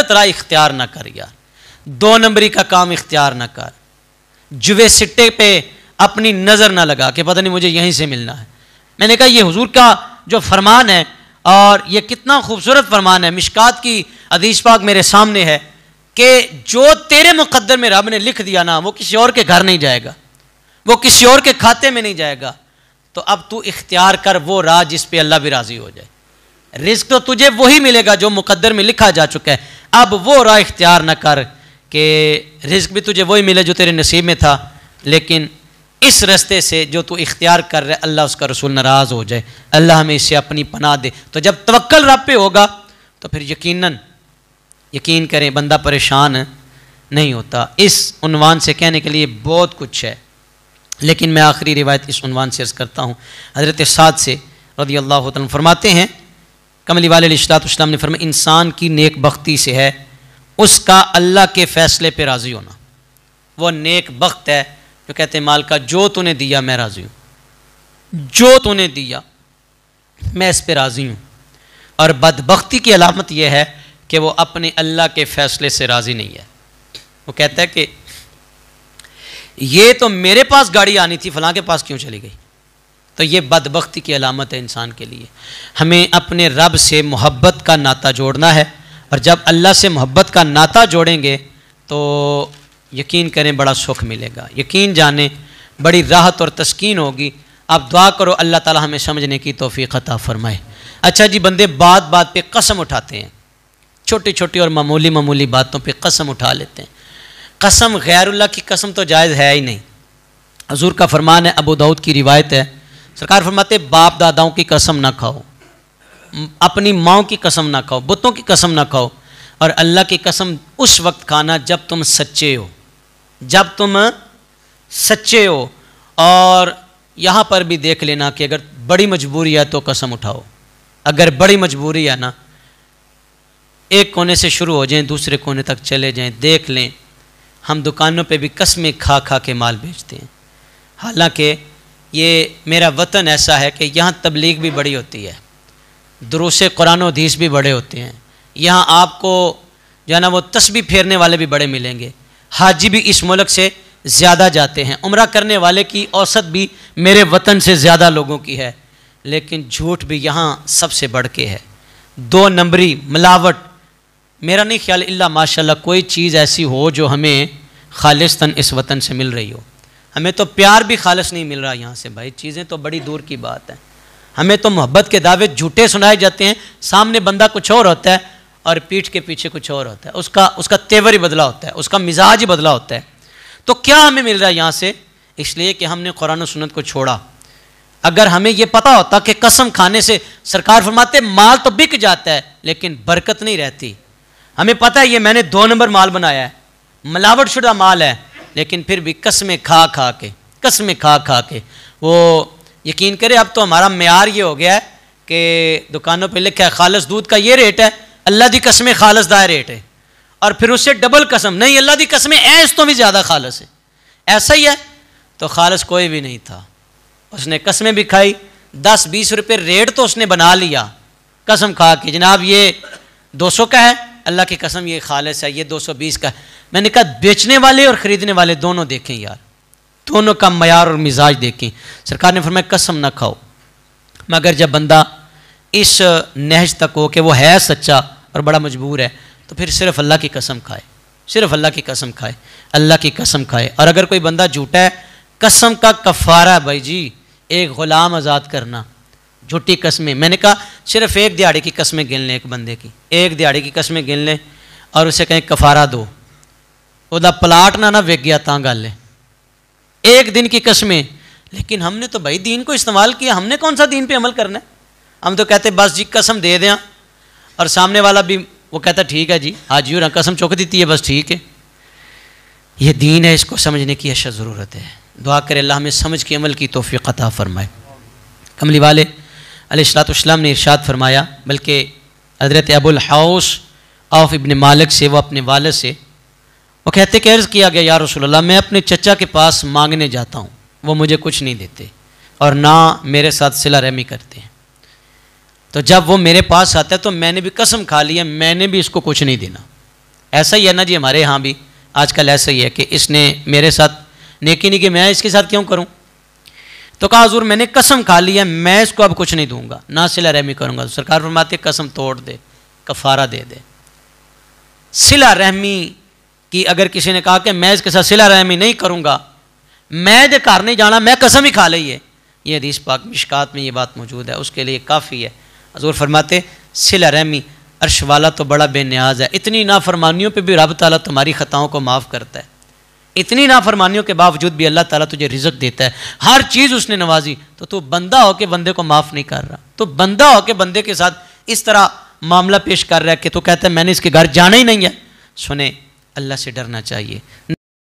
गलत राह इख्तियार ना कर यार, 2 नंबरी का काम इख्तियार ना कर, जुए सिट्टे पे अपनी नज़र ना लगा कि पता नहीं मुझे यहीं से मिलना है। मैंने कहा ये हुजूर का जो फरमान है, और ये कितना खूबसूरत फरमान है, मिशकात की हदीस पाक मेरे सामने है कि जो तेरे मुकद्दर में रब ने लिख दिया ना, वो किसी और के घर नहीं जाएगा, वो किसी और के खाते में नहीं जाएगा। तो अब तू इख्तियार कर वो राह जिस पे अल्लाह भी राज़ी हो जाए। रिस्क तो तुझे वही मिलेगा जो मुकद्दर में लिखा जा चुका है। अब वो राह इख्तियार न कर कि रिस्क भी तुझे वही मिले जो तेरे नसीब में था, लेकिन इस रास्ते से जो तू इख्तियार कर रहे अल्लाह उसका रसूल नाराज़ हो जाए। अल्लाह हमें इससे अपनी पनाह दे। तो जब तवक्कल रब पे होगा तो फिर यकीन करें बंदा परेशान नहीं होता। इस उन्वान से कहने के लिए बहुत कुछ है, लेकिन मैं आखिरी रिवायत इस उन्वान से अर्ज़ करता हूँ। हज़रत साद से रज़ियल्लाहु तआला फरमाते हैं, कमली वाले अलैहिस्सलाम ने फरमाया, इंसान की नेक बख्ती से है उसका अल्लाह के फ़ैसले पे राज़ी होना। वो नेक बख्त है जो कहते हैं मालिका जो तूने दिया मैं राज़ी हूँ, जो तूने दिया मैं इस पे राज़ी हूँ। और बदबख्ती की अलामत यह है कि वो अपने अल्लाह के फ़ैसले से राज़ी नहीं है। वो कहता है कि ये तो मेरे पास गाड़ी आनी थी, फलां के पास क्यों चली गई। तो ये बदबख्ती की अलामत है इंसान के लिए। हमें अपने रब से मोहब्बत का नाता जोड़ना है, और जब अल्लाह से मोहब्बत का नाता जोड़ेंगे तो यकीन करें बड़ा सुख मिलेगा। यकीन जाने बड़ी राहत और तस्कीन होगी। आप दुआ करो अल्लाह ताला हमें समझने की तौफीक अता फरमाए। अच्छा जी, बंदे बात बात पे कसम उठाते हैं, छोटी छोटी और मामूली बातों पे कसम उठा लेते हैं। कसम गैरुल्लाह की कसम तो जायज़ है ही नहीं। हुज़ूर का फरमान है, अबू दाऊद की रिवायत है, सरकार फरमाते बाप दादाओं की कसम ना खाओ, अपनी माँ की कसम ना खाओ, बुतों की कसम ना खाओ, और अल्लाह की कसम उस वक्त खाना जब तुम सच्चे हो, जब तुम सच्चे हो। और यहाँ पर भी देख लेना कि अगर बड़ी मजबूरी है तो कसम उठाओ। अगर बड़ी मजबूरी है ना, एक कोने से शुरू हो जाएं दूसरे कोने तक चले जाएं। देख लें हम दुकानों पे भी कस्में खा खा के माल बेचते हैं। हालांकि ये मेरा वतन ऐसा है कि यहाँ तबलीग भी बड़ी होती है, दुरूसे कुरान और हदीस भी बड़े होते हैं। यहाँ आपको जो है ना वो तस्बीह फेरने वाले भी बड़े मिलेंगे। हाजी भी इस मुल्क से ज़्यादा जाते हैं, उम्रा करने वाले की औसत भी मेरे वतन से ज़्यादा लोगों की है, लेकिन झूठ भी यहाँ सबसे बढ़ के है। 2 नंबरी मिलावट, मेरा नहीं ख्याल इल्ला माशाल्लाह कोई चीज़ ऐसी हो जो हमें खालिस्तन इस वतन से मिल रही हो। हमें तो प्यार भी खालिस नहीं मिल रहा यहाँ से भाई, चीज़ें तो बड़ी दूर की बात है। हमें तो मोहब्बत के दावे झूठे सुनाए जाते हैं, सामने बंदा कुछ और होता है और पीठ के पीछे कुछ और होता है, उसका तेवर ही बदला होता है, उसका मिजाज ही बदला होता है। तो क्या हमें मिल रहा है यहाँ से? इसलिए कि हमने कुरान और सुन्नत को छोड़ा। अगर हमें यह पता होता कि कसम खाने से, सरकार फरमाते माल तो बिक जाता है लेकिन बरकत नहीं रहती। हमें पता है ये मैंने 2 नंबर माल बनाया है, मिलावट शुदा माल है, लेकिन फिर भी कसमें खा खा के वो यकीन करे। अब तो हमारा मेयार ये हो गया है कि दुकानों पे लिखा है खालिस दूध का ये रेट है, अल्लाह दी कसमें खालिस दा रेट है, और फिर उससे डबल कसम, नहीं अल्लाह दी कसमें ऐस तो भी ज़्यादा खालिस है। ऐसा ही है तो खालिस कोई भी नहीं था। उसने कसमें भी खाई, 10-20 रुपये रेट तो उसने बना लिया कसम खा के, जनाब ये 200 का है, अल्लाह की कसम ये खालिस है, ये 220 का है। मैंने कहा बेचने वाले और ख़रीदने वाले दोनों देखें यार, दोनों का मयार और मिजाज देखें। सरकार ने फरमाया कसम ना खाओ, मगर जब बंदा इस नहज तक हो कि वो है सच्चा और बड़ा मजबूर है तो फिर सिर्फ अल्लाह की कसम खाए, सिर्फ अल्लाह की कसम खाए, अल्लाह की कसम खाए। और अगर कोई बंदा झूठा है, कसम का कफ़ारा है भाई जी, एक ग़ुलाम आज़ाद करना। झूठी कस्में, मैंने कहा सिर्फ एक दिहाड़ी की कस्में गिन लें, एक बंदे की एक दिहाड़ी की कस्में गिन लें और उसे कहें कफ़ारा दो, वह प्लाट ना विक गया ता गल है, एक दिन की कस्में। लेकिन हमने तो भाई दीन को इस्तेमाल किया, हमने कौन सा दीन पे अमल करना है? हम तो कहते बस जी कसम दे दें, और सामने वाला भी वो कहता ठीक है जी, हाजी हो कसम चुक दी है, बस ठीक है। ये दीन है, इसको समझने की अशद ज़रूरत है। दुआ करे अल्लाह हमें समझ के अमल की तौफीक अता फरमाए। कमली वाले अलैहिस्सलाम ने इरशाद फरमाया, बल्कि हज़रत अबुल हौस औफ इब्न मालिक से, वो अपने वालिद से वो कहते कि अर्ज़ किया गया या रसूलल्लाह, मैं अपने चचा के पास मांगने जाता हूँ, वो मुझे कुछ नहीं देते और ना मेरे साथ सिला रहमी करते हैं। तो जब वो मेरे पास आता है तो मैंने भी कसम खा ली है, मैंने भी इसको कुछ नहीं देना, ऐसा ही है ना जी, हमारे यहाँ भी आजकल ऐसा ही है कि इसने मेरे साथ नेकी नहीं की, मैं इसके साथ क्यों करूँ। तो कहा हुजूर मैंने कसम खा ली है, मैं इसको अब कुछ नहीं दूंगा, ना सिला रहमी करूँगा। तो सरकार फरमाते कसम तोड़ दे, कफ़ारा दे दे। सिला रहमी की अगर किसी ने कहा कि मैं इसके साथ सिला रहमी नहीं करूँगा, मैं जो घर नहीं जाना, मैं कसम ही खा ली है, ये हदीस पाक मिशकात में ये बात मौजूद है, उसके लिए काफ़ी है। हुजूर फरमाते सिला रहमी अर्श वाला तो बड़ा बेनियाज है, इतनी नाफरमानियों पे भी रब ताला तुम्हारी ख़ताओं को माफ़ करता है, इतनी नाफरमानियों के बावजूद भी अल्लाह ताला तुझे रिज़्क देता है, हर चीज़ उसने नवाजी, तो तू बंदा हो के बंदे को माफ़ नहीं कर रहा, तो बंदा हो के बंदे के साथ इस तरह मामला पेश कर रहा है कि तू कहता है मैंने इसके घर जाना ही नहीं है। सुने, अल्लाह से डरना चाहिए।